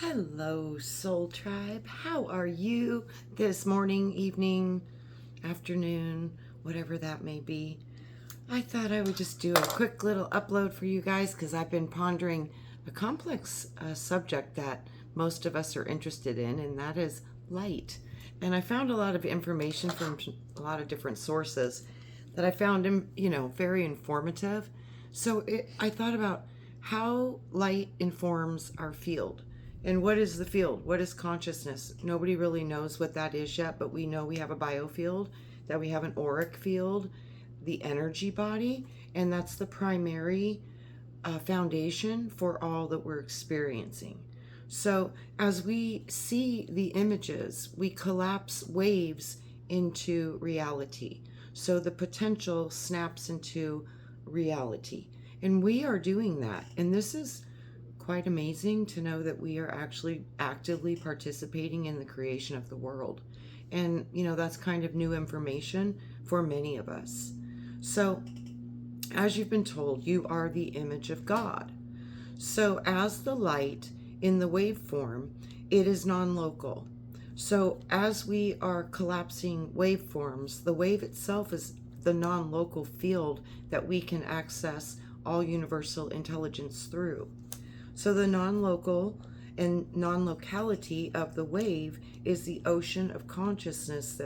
Hello, Soul Tribe. How are you this morning, evening, afternoon, whatever that may be? I thought I would just do a quick little upload for you guys because I've been pondering a complex subject that most of us are interested in, and that is light. And I found a lot of information from a lot of different sources that I found, very informative. I thought about how light informs our field. And what is the field? What is consciousness? Nobody really knows what that is yet, but we know we have a biofield, that we have an auric field, the energy body, and that's the primary foundation for all that we're experiencing. So, as we see the images, we collapse waves into reality. So, the potential snaps into reality. And we are doing that. And this is quite amazing to know that we are actually actively participating in the creation of the world. And, that's kind of new information for many of us. So, as you've been told, you are the image of God. So, as the light in the waveform, it is non-local. So, as we are collapsing waveforms, the wave itself is the non-local field that we can access all universal intelligence through. So, the non-local and non-locality of the wave is the ocean of consciousness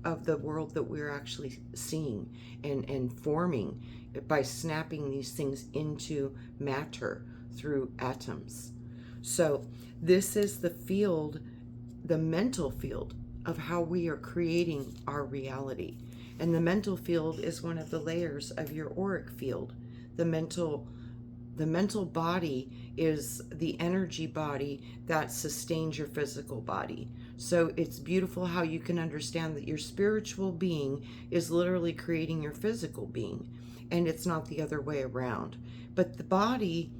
of the world that we're actually seeing and forming by snapping these things into matter through atoms. So this is the field, the mental field of how we are creating our reality. And the mental field is one of the layers of your auric field. The mental body is the energy body that sustains your physical body. So it's beautiful how you can understand that your spiritual being is literally creating your physical being, and it's not the other way around. But the body,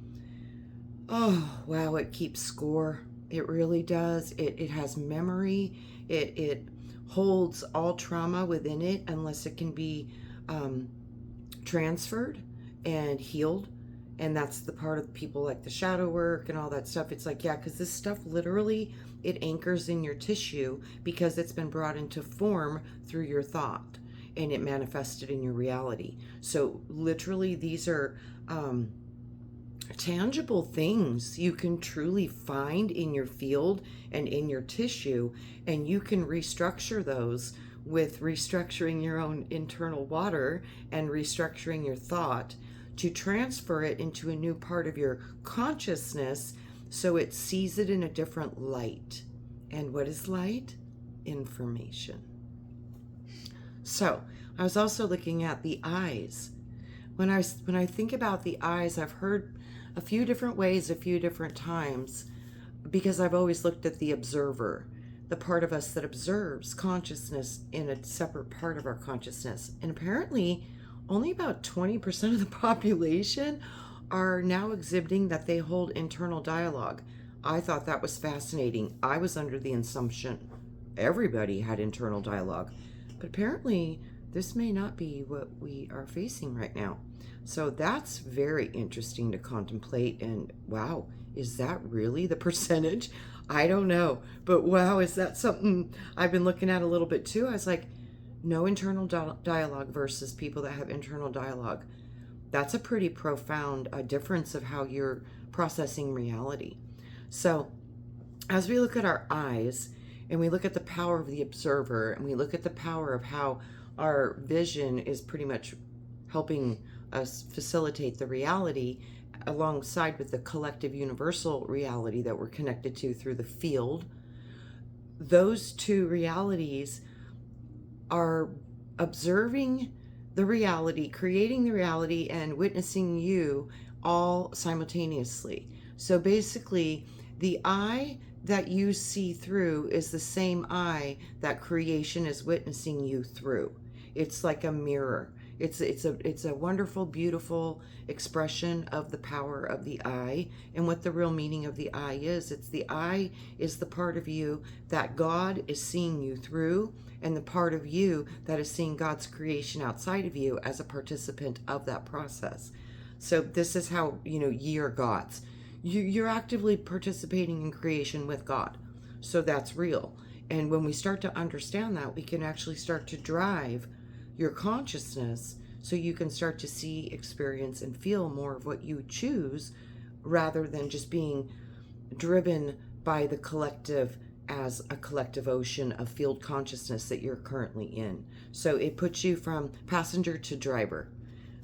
oh wow, it keeps score. It really does. It has memory. It holds all trauma within it unless it can be transferred and healed. And that's the part of people like the shadow work and all that stuff. It's like, yeah, because this stuff literally, it anchors in your tissue because it's been brought into form through your thought and it manifested in your reality. So literally these are tangible things you can truly find in your field and in your tissue, and you can restructure those with restructuring your own internal water and restructuring your thought to transfer it into a new part of your consciousness so it sees it in a different light. And what is light? Information. So I was also looking at the eyes. When I think about the eyes, I've heard a few different ways, a few different times, because I've always looked at the observer, the part of us that observes consciousness in a separate part of our consciousness. And apparently only about 20% of the population are now exhibiting that they hold internal dialogue. I thought that was fascinating. I was under the assumption everybody had internal dialogue, but apparently this may not be what we are facing right now. So that's very interesting to contemplate. And wow, is that really the percentage? I don't know, but wow, is that something I've been looking at a little bit too? I was like, no internal dialogue versus people that have internal dialogue. That's a pretty profound difference of how you're processing reality. So as we look at our eyes and we look at the power of the observer and we look at the power of how our vision is pretty much helping us facilitate the reality alongside with the collective universal reality that we're connected to through the field, those two realities are observing the reality, creating the reality, and witnessing you all simultaneously. So basically, the eye that you see through is the same eye that creation is witnessing you through. It's like a mirror. It's a wonderful, beautiful expression of the power of the eye and what the real meaning of the eye is. It's the eye is the part of you that God is seeing you through, and the part of you that is seeing God's creation outside of you as a participant of that process. So this is how, ye are God's. you're actively participating in creation with God. So that's real. And when we start to understand that, we can actually start to drive your consciousness so you can start to see, experience, and feel more of what you choose rather than just being driven by the collective as a collective ocean of field consciousness that you're currently in. So it puts you from passenger to driver.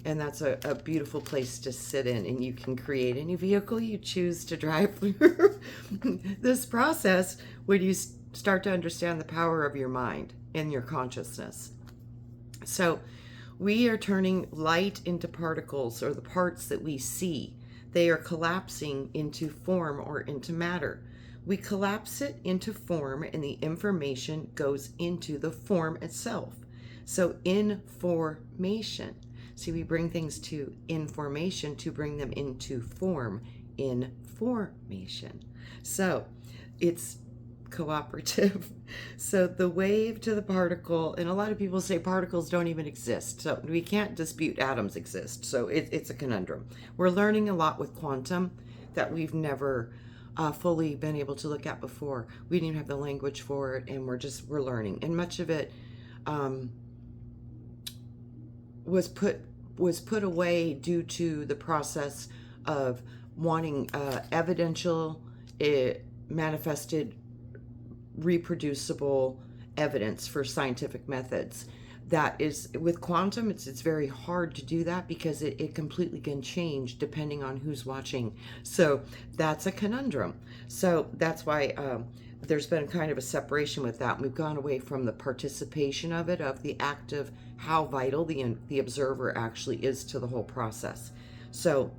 And that's a beautiful place to sit in, and you can create any vehicle you choose to drive through this process when you start to understand the power of your mind and your consciousness. So we are turning light into particles, or the parts that we see. They are collapsing into form or into matter. We collapse it into form, and the information goes into the form itself. So information. See, we bring things to information to bring them into form, information. So it's cooperative. So the wave to the particle, and a lot of people say particles don't even exist. So we can't dispute atoms exist. So it's a conundrum. We're learning a lot with quantum that we've never fully been able to look at before. We didn't even have the language for it, and we're learning. And much of it was put away due to the process of wanting evidential, manifested, reproducible evidence for scientific methods. That is, with quantum, it's very hard to do that because it completely can change depending on who's watching. So that's a conundrum. So that's why there's been kind of a separation with that. We've gone away from the participation of it, of the act of how vital the observer actually is to the whole process. So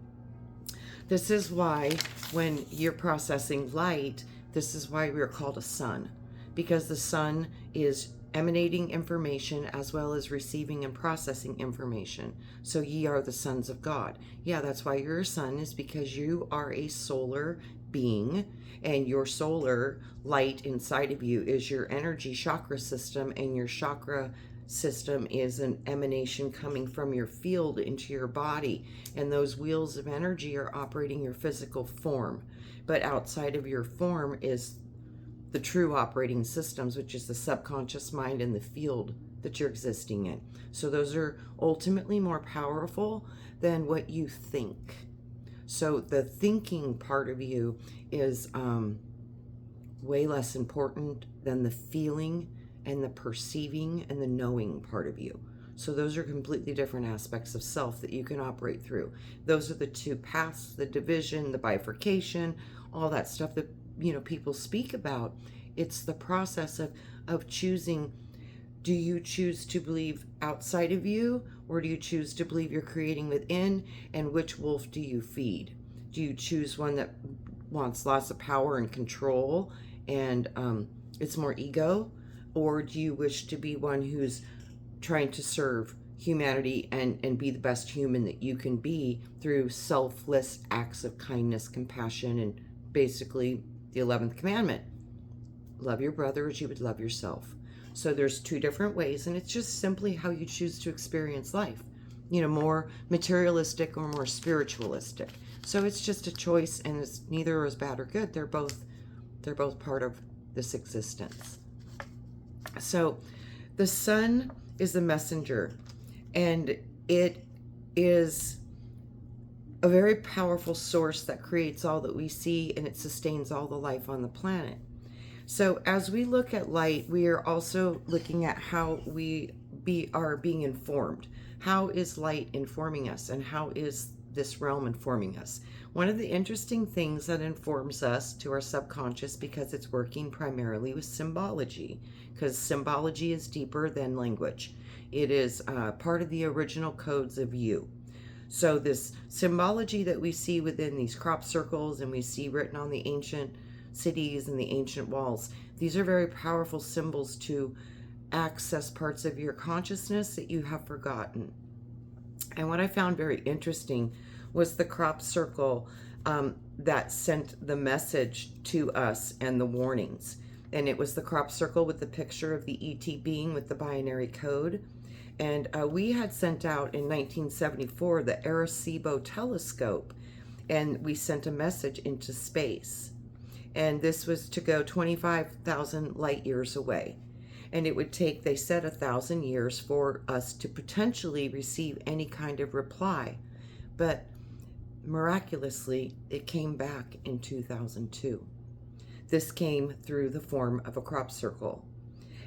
this is why when you're processing light, this is why we're called a sun, because the sun is emanating information as well as receiving and processing information. So ye are the sons of God. Yeah, that's why you're a sun, is because you are a solar being, and your solar light inside of you is your energy chakra system, and your chakra system is an emanation coming from your field into your body, and those wheels of energy are operating your physical form. But outside of your form is the true operating systems, which is the subconscious mind and the field that you're existing in. So those are ultimately more powerful than what you think. So the thinking part of you is way less important than the feeling and the perceiving and the knowing part of you. So those are completely different aspects of self that you can operate through. Those are the two paths, the division, the bifurcation, all that stuff that people speak about. It's the process of choosing. Do you choose to believe outside of you, or do you choose to believe you're creating within? And which wolf do you feed? Do you choose one that wants lots of power and control and it's more ego? Or do you wish to be one who's trying to serve humanity and be the best human that you can be through selfless acts of kindness, compassion, and basically the 11th commandment? Love your brother as you would love yourself. So there's two different ways, and it's just simply how you choose to experience life. More materialistic or more spiritualistic. So it's just a choice, and it's neither is bad or good. They're both part of this existence. So the sun is the messenger, and it is a very powerful source that creates all that we see, and it sustains all the life on the planet. So as we look at light, we are also looking at how we are being informed. How is light informing us, and how is this realm informing us? One of the interesting things that informs us to our subconscious, because it's working primarily with symbology, because symbology is deeper than language. It is part of the original codes of you. So this symbology that we see within these crop circles, and we see written on the ancient cities and the ancient walls, these are very powerful symbols to access parts of your consciousness that you have forgotten. And what I found very interesting was the crop circle that sent the message to us and the warnings. And it was the crop circle with the picture of the ET being with the binary code. And we had sent out in 1974 the Arecibo telescope. and we sent a message into space. And this was to go 25,000 light years away. And it would take, they said, 1,000 years for us to potentially receive any kind of reply. But miraculously, it came back in 2002. This came through the form of a crop circle.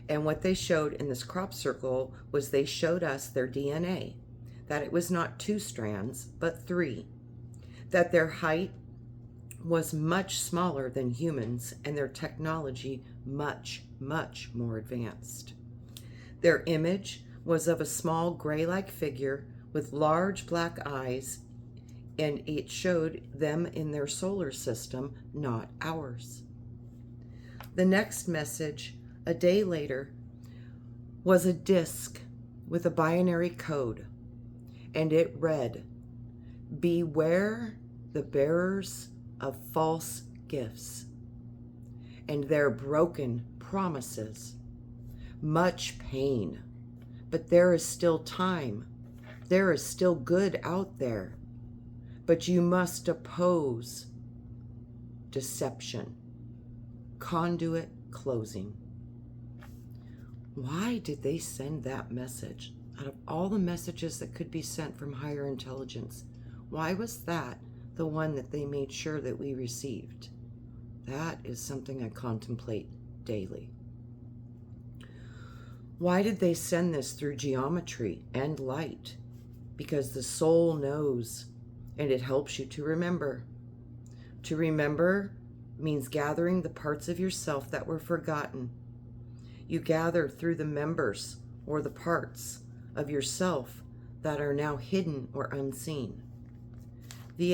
And what they showed in this crop circle was they showed us their DNA, that it was not 2 strands, but 3, that their height was much smaller than humans and their technology much, much more advanced. Their image was of a small gray-like figure with large black eyes, and it showed them in their solar system, not ours. The next message, a day later, was a disc with a binary code, and it read, "Beware the bearers of false gifts and their broken promises. Much pain, but there is still time. There is still good out there, but you must oppose deception. Conduit closing." Why did they send that message? Out of all the messages that could be sent from higher intelligence, why was that the one that they made sure that we received? That is something I contemplate daily. Why did they send this through geometry and light? Because the soul knows, and it helps you to remember. To remember means gathering the parts of yourself that were forgotten. You gather through the members or the parts of yourself that are now hidden or unseen. The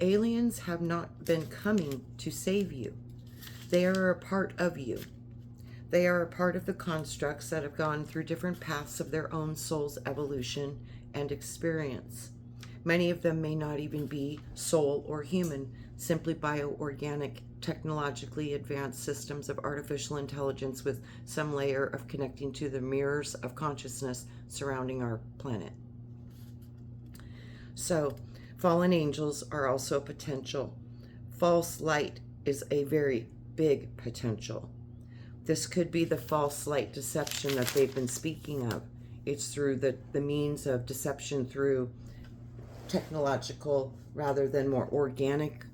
aliens have not been coming to save you. They are a part of you. They are a part of the constructs that have gone through different paths of their own soul's evolution and experience. Many of them may not even be soul or human, simply bioorganic, technologically advanced systems of artificial intelligence with some layer of connecting to the mirrors of consciousness surrounding our planet. So, fallen angels are also a potential. False light is a very big potential. This could be the false light deception that they've been speaking of. It's through the means of deception through technological rather than more organic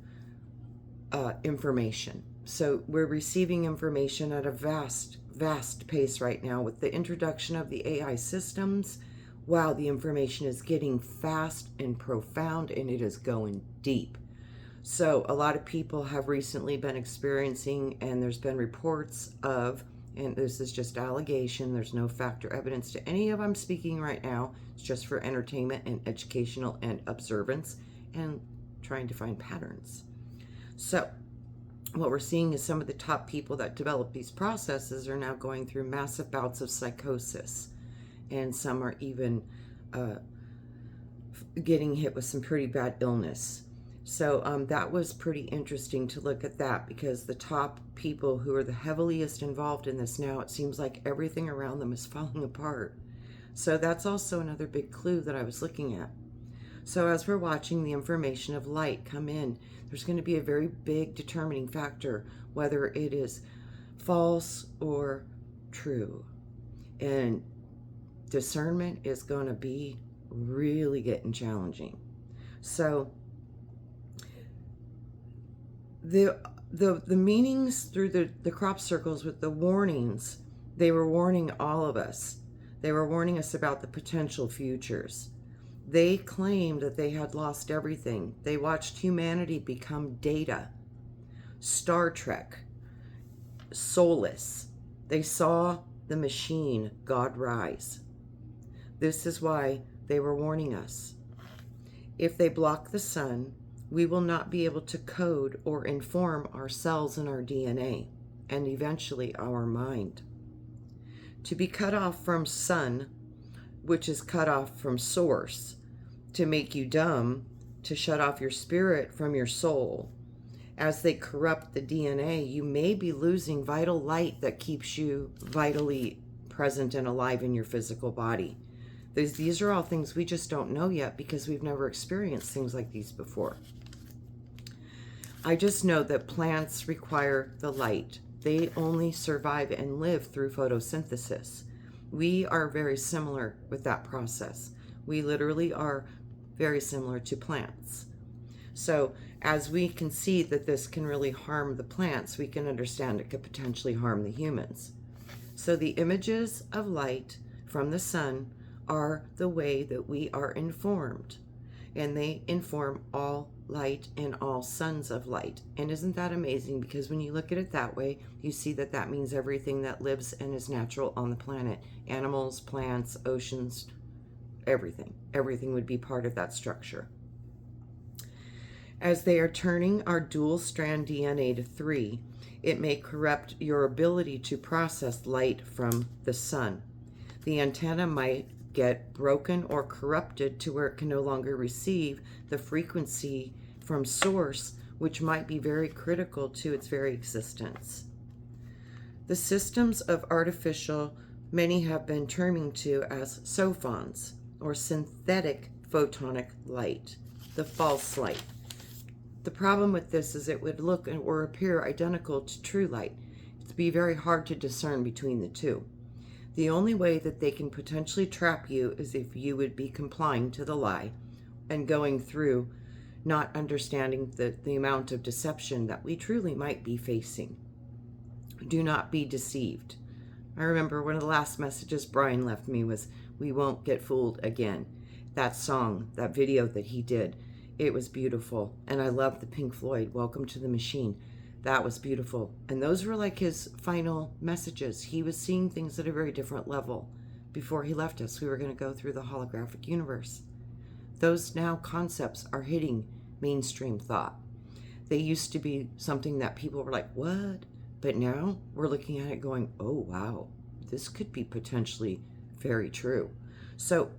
information. So we're receiving information at a vast, vast pace right now with the introduction of the AI systems. Wow, the information is getting fast and profound, and it is going deep. So a lot of people have recently been experiencing, and there's been reports of, and this is just allegation, there's no fact or evidence to any of I'm speaking right now. It's just for entertainment and educational and observance and trying to find patterns. So what we're seeing is some of the top people that develop these processes are now going through massive bouts of psychosis, and some are even getting hit with some pretty bad illness. So that was pretty interesting to look at that, because the top people who are the heaviest involved in this now, it seems like everything around them is falling apart. So that's also another big clue that I was looking at. So as we're watching the information of light come in, there's going to be a very big determining factor whether it is false or true. And discernment is going to be really getting challenging. So the meanings through the crop circles with the warnings, they were warning all of us. They were warning us about the potential futures. They claimed that they had lost everything. They watched humanity become data. Star Trek, soulless. They saw the machine, God rise. This is why they were warning us. If they block the sun, we will not be able to code or inform our cells and our DNA, and eventually our mind. To be cut off from sun, which is cut off from source, to make you dumb, to shut off your spirit from your soul. As they corrupt the DNA, you may be losing vital light that keeps you vitally present and alive in your physical body. These are all things we just don't know yet because we've never experienced things like these before. I just know that plants require the light. They only survive and live through photosynthesis. We are very similar with that process. We literally are very similar to plants. So as we can see that this can really harm the plants, we can understand it could potentially harm the humans. So the images of light from the sun are the way that we are informed. And they inform all light and all sons of light. And isn't that amazing? Because when you look at it that way, you see that that means everything that lives and is natural on the planet. Animals, plants, oceans, everything. Everything would be part of that structure. As they are turning our dual strand DNA to 3, it may corrupt your ability to process light from the sun. The antenna might get broken or corrupted to where it can no longer receive the frequency from source, which might be very critical to its very existence. The systems of artificial, many have been terming to as SOPHONs, or synthetic photonic light, the false light. The problem with this is it would look or appear identical to true light. It'd be very hard to discern between the two. The only way that they can potentially trap you is if you would be complying to the lie and going through not understanding the amount of deception that we truly might be facing. Do not be deceived. I remember one of the last messages Brian left me was, "We won't get fooled again." That song, that video that he did, it was beautiful. And I love the Pink Floyd, "Welcome to the Machine." That was beautiful. And those were like his final messages. He was seeing things at a very different level. Before he left us, we were going to go through the holographic universe. Those now concepts are hitting mainstream thought. They used to be something that people were like, what? But now we're looking at it going, oh, wow, this could be potentially very true. So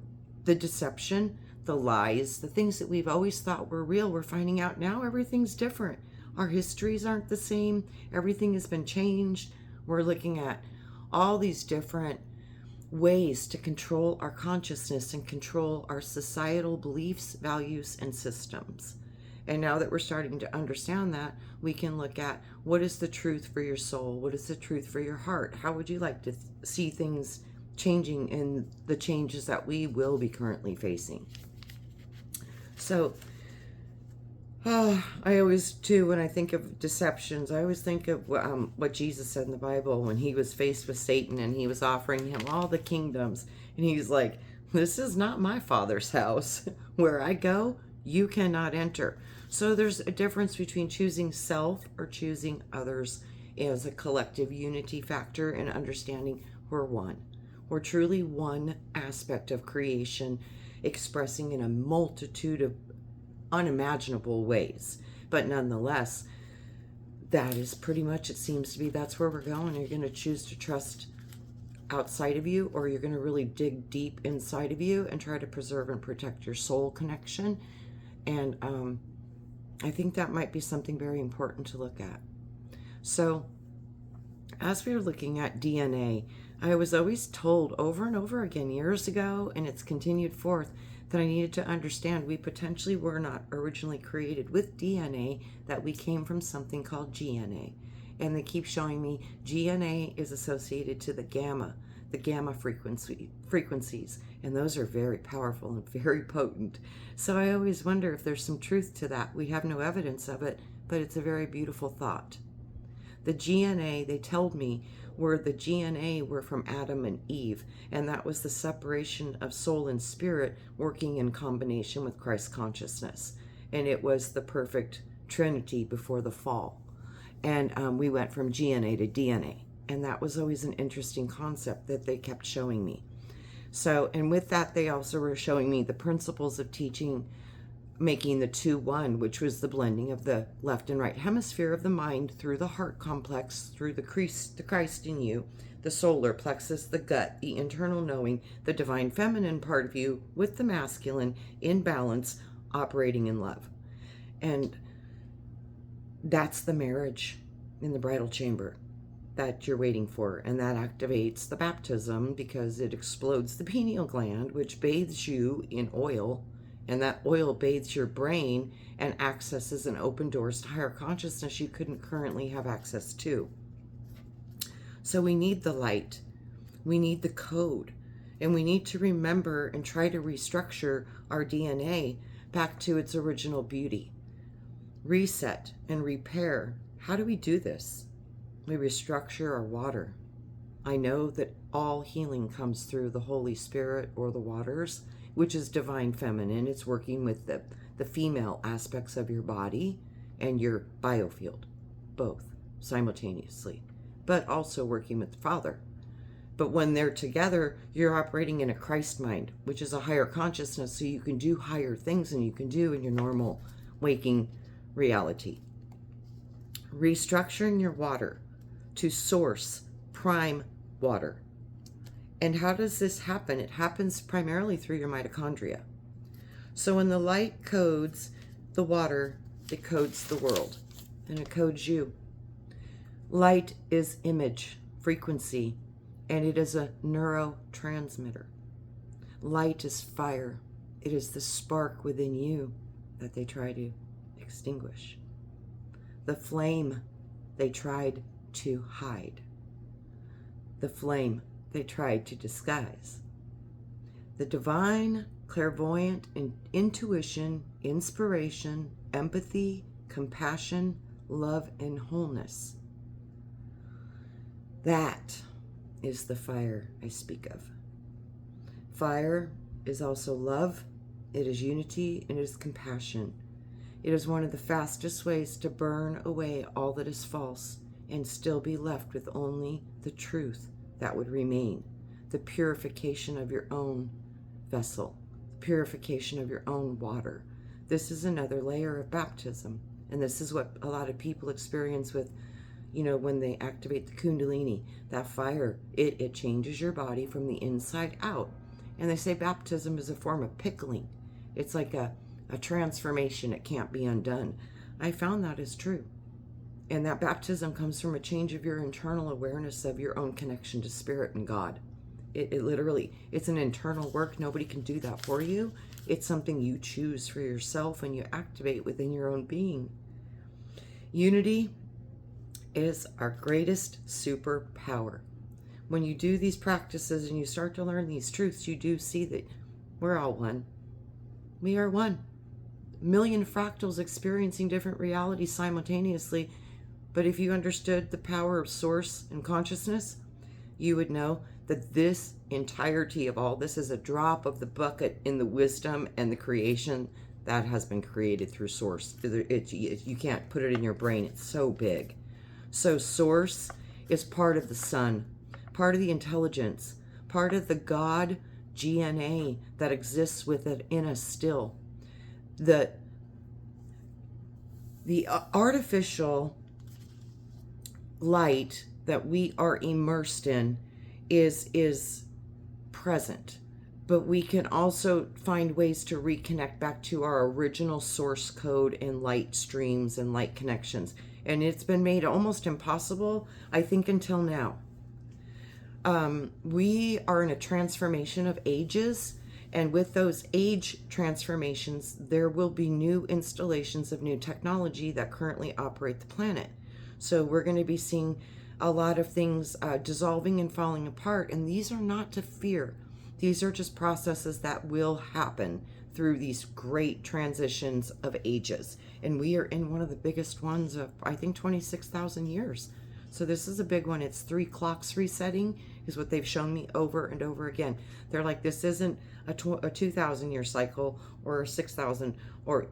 the deception, the lies, the things that we've always thought were real, we're finding out now everything's different. Our histories aren't the same. Everything has been changed. We're looking at all these different ways to control our consciousness and control our societal beliefs, values, and systems. And now that we're starting to understand that, we can look at what is the truth for your soul? What is the truth for your heart? How would you like to see things changing in the changes that we will be currently facing? So, I always, too, when I think of deceptions, I always think of what Jesus said in the Bible when he was faced with Satan and he was offering him all the kingdoms. And he's like, this is not my Father's house. Where I go, you cannot enter. So there's a difference between choosing self or choosing others as a collective unity factor and understanding we're one. We're truly one aspect of creation expressing in a multitude of unimaginable ways. But nonetheless, that is pretty much, it seems to be, that's where we're going. You're going to choose to trust outside of you, or you're going to really dig deep inside of you and try to preserve and protect your soul connection. And I think that might be something very important to look at. So as we are looking at DNA, I was always told over and over again years ago, and it's continued forth, that I needed to understand we potentially were not originally created with DNA, that we came from something called GNA. And they keep showing me GNA is associated to the gamma frequencies, and those are very powerful and very potent. So I always wonder if there's some truth to that. We have no evidence of it, but it's a very beautiful thought. The GNA, they told me, the GNA were from Adam and Eve, and that was the separation of soul and spirit working in combination with Christ consciousness. And it was the perfect trinity before the fall. And we went from GNA to DNA. And that was always an interesting concept that they kept showing me. So, and with that, they also were showing me the principles of teaching, making the 2-1, which was the blending of the left and right hemisphere of the mind through the heart complex, through the Christ in you, the solar plexus, the gut, the internal knowing, the divine feminine part of you with the masculine in balance, operating in love. And that's the marriage in the bridal chamber that you're waiting for. And that activates the baptism because it explodes the pineal gland, which bathes you in oil And that oil bathes your brain and accesses and open doors to higher consciousness you couldn't currently have access to. So we need the light. We need the code. And we need to remember and try to restructure our DNA back to its original beauty. Reset and repair. How do we do this? We restructure our water. I know that all healing comes through the Holy Spirit or the waters, which is divine feminine. It's working with the female aspects of your body and your biofield, both simultaneously, but also working with the Father. But when they're together, you're operating in a Christ mind, which is a higher consciousness, so you can do higher things than you can do in your normal waking reality. Restructuring your water to source prime water. And how does this happen? It happens primarily through your mitochondria. So when the light codes the water, it codes the world, and it codes you. Light is image, frequency, and it is a neurotransmitter. Light is fire. It is the spark within you that they try to extinguish. The flame they tried to hide. The flame they tried to disguise. The divine, clairvoyant, intuition, inspiration, empathy, compassion, love, and wholeness. That is the fire I speak of. Fire is also love, it is unity, and it is compassion. It is one of the fastest ways to burn away all that is false and still be left with only the truth that would remain. The purification of your own vessel, the purification of your own water. This is another layer of baptism. And this is what a lot of people experience with, when they activate the Kundalini, that fire, it changes your body from the inside out. And they say baptism is a form of pickling. It's like a transformation. It can't be undone. I found that is true. And that baptism comes from a change of your internal awareness of your own connection to Spirit and God. It literally, it's an internal work. Nobody can do that for you. It's something you choose for yourself and you activate within your own being. Unity is our greatest superpower. When you do these practices and you start to learn these truths, you do see that we're all one. We are one. A million fractals experiencing different realities simultaneously. But if you understood the power of source and consciousness, you would know that this entirety of all this is a drop of the bucket in the wisdom and the creation that has been created through source. You can't put it in your brain. It's so big. So source is part of the sun, part of the intelligence, part of the God GNA that exists within us still. The artificial light that we are immersed in is present, but we can also find ways to reconnect back to our original source code and light streams and light connections. And it's been made almost impossible, I think, until now. We are in a transformation of ages, and with those age transformations, there will be new installations of new technology that currently operate the planet. So we're going to be seeing a lot of things dissolving and falling apart, and these are not to fear. These are just processes that will happen through these great transitions of ages. And we are in one of the biggest ones of, I think, 26,000 years. So this is a big one. It's 3 clocks resetting is what they've shown me over and over again. They're like, this isn't a 2,000 year cycle or a 6,000 or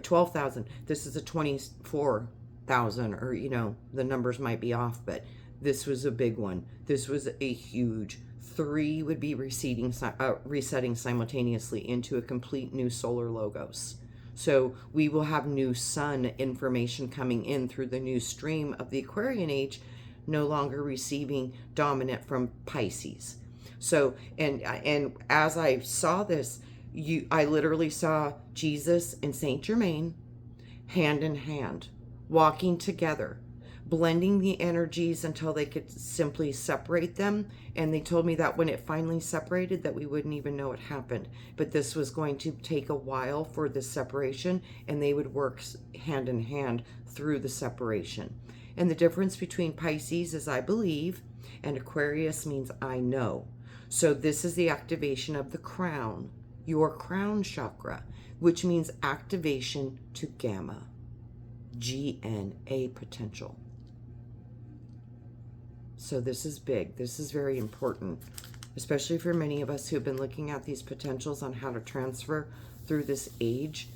12,000. This is a 24,000, or, the numbers might be off, but this was a big one. This was a huge 3 would be resetting simultaneously into a complete new solar logos. So we will have new sun information coming in through the new stream of the Aquarian age, no longer receiving dominant from Pisces. So, and as I saw this, I literally saw Jesus and Saint Germain hand in hand, walking together. blending the energies until they could simply separate them. And they told me that when it finally separated, that we wouldn't even know it happened. But this was going to take a while for the separation, and they would work hand in hand through the separation. And the difference between Pisces is I believe, and Aquarius means I know. So this is the activation of the crown, your crown chakra, which means activation to gamma, GNA potential. So this is big. This is very important, especially for many of us who've been looking at these potentials on how to transfer through this age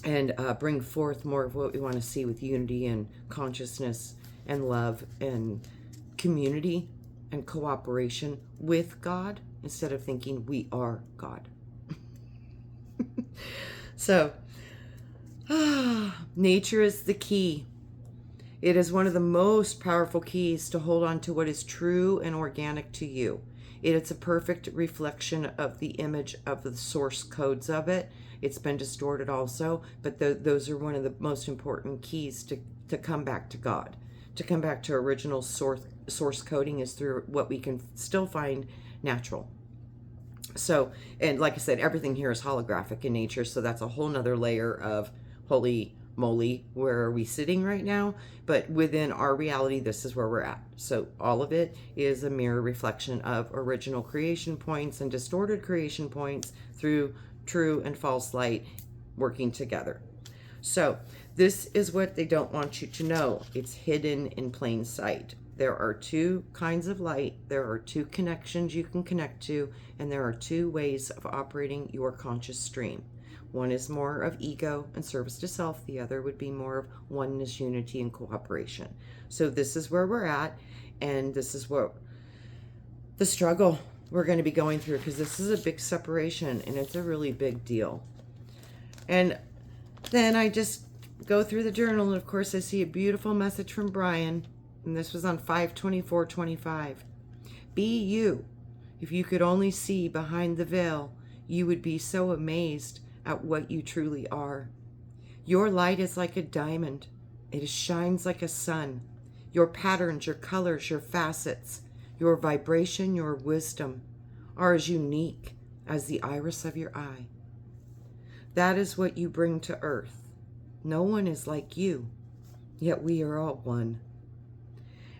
and bring forth more of what we want to see with unity and consciousness and love and community and cooperation with God instead of thinking we are God. So, nature is the key. It is one of the most powerful keys to hold on to what is true and organic to you. It's a perfect reflection of the image of the source codes of it. It's been distorted also, but those are one of the most important keys to come back to God. To come back to original source coding is through what we can still find natural. So, and like I said, everything here is holographic in nature, so that's a whole nother layer of holy moly, where are we sitting right now? But within our reality, this is where we're at. So all of it is a mirror reflection of original creation points and distorted creation points through true and false light working together. So this is what they don't want you to know. It's hidden in plain sight. There are two kinds of light. There are two connections you can connect to, and there are two ways of operating your conscious stream. One is more of ego and service to self. The other would be more of oneness, unity, and cooperation. So this is where we're at, and this is what the struggle we're going to be going through, because this is a big separation, and it's a really big deal. And then I just go through the journal, and of course I see a beautiful message from Brian, and this was on 5/24/25. Be you. If you could only see behind the veil, you would be so amazed at what you truly are. Your light is like a diamond. It shines like a sun. Your patterns, your colors, your facets, your vibration, your wisdom are as unique as the iris of your eye. That is what you bring to earth. No one is like you, yet we are all one.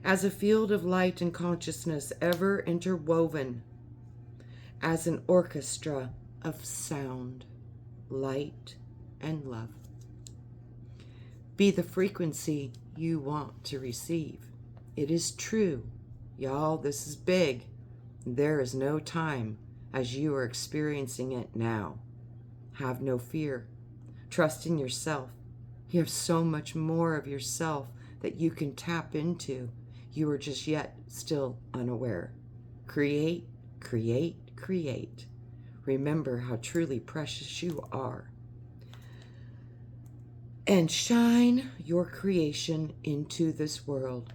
As a field of light and consciousness ever interwoven, as an orchestra of sound, light, and love. Be the frequency you want to receive. It is true. Y'all, this is big. There is no time as you are experiencing it now. Have no fear. Trust in yourself. You have so much more of yourself that you can tap into. You are just yet still unaware. Create, create, create. Remember how truly precious you are. And shine your creation into this world.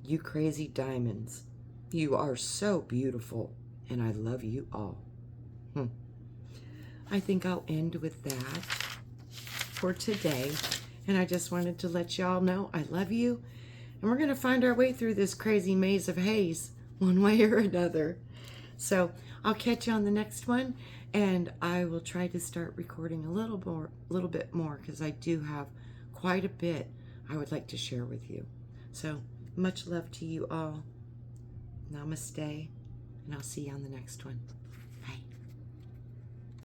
You crazy diamonds. You are so beautiful, and I love you all. I think I'll end with that for today. And I just wanted to let y'all know I love you. And we're going to find our way through this crazy maze of haze one way or another. So I'll catch you on the next one, and I will try to start recording a little bit more, because I do have quite a bit I would like to share with you. So much love to you all. Namaste, and I'll see you on the next one.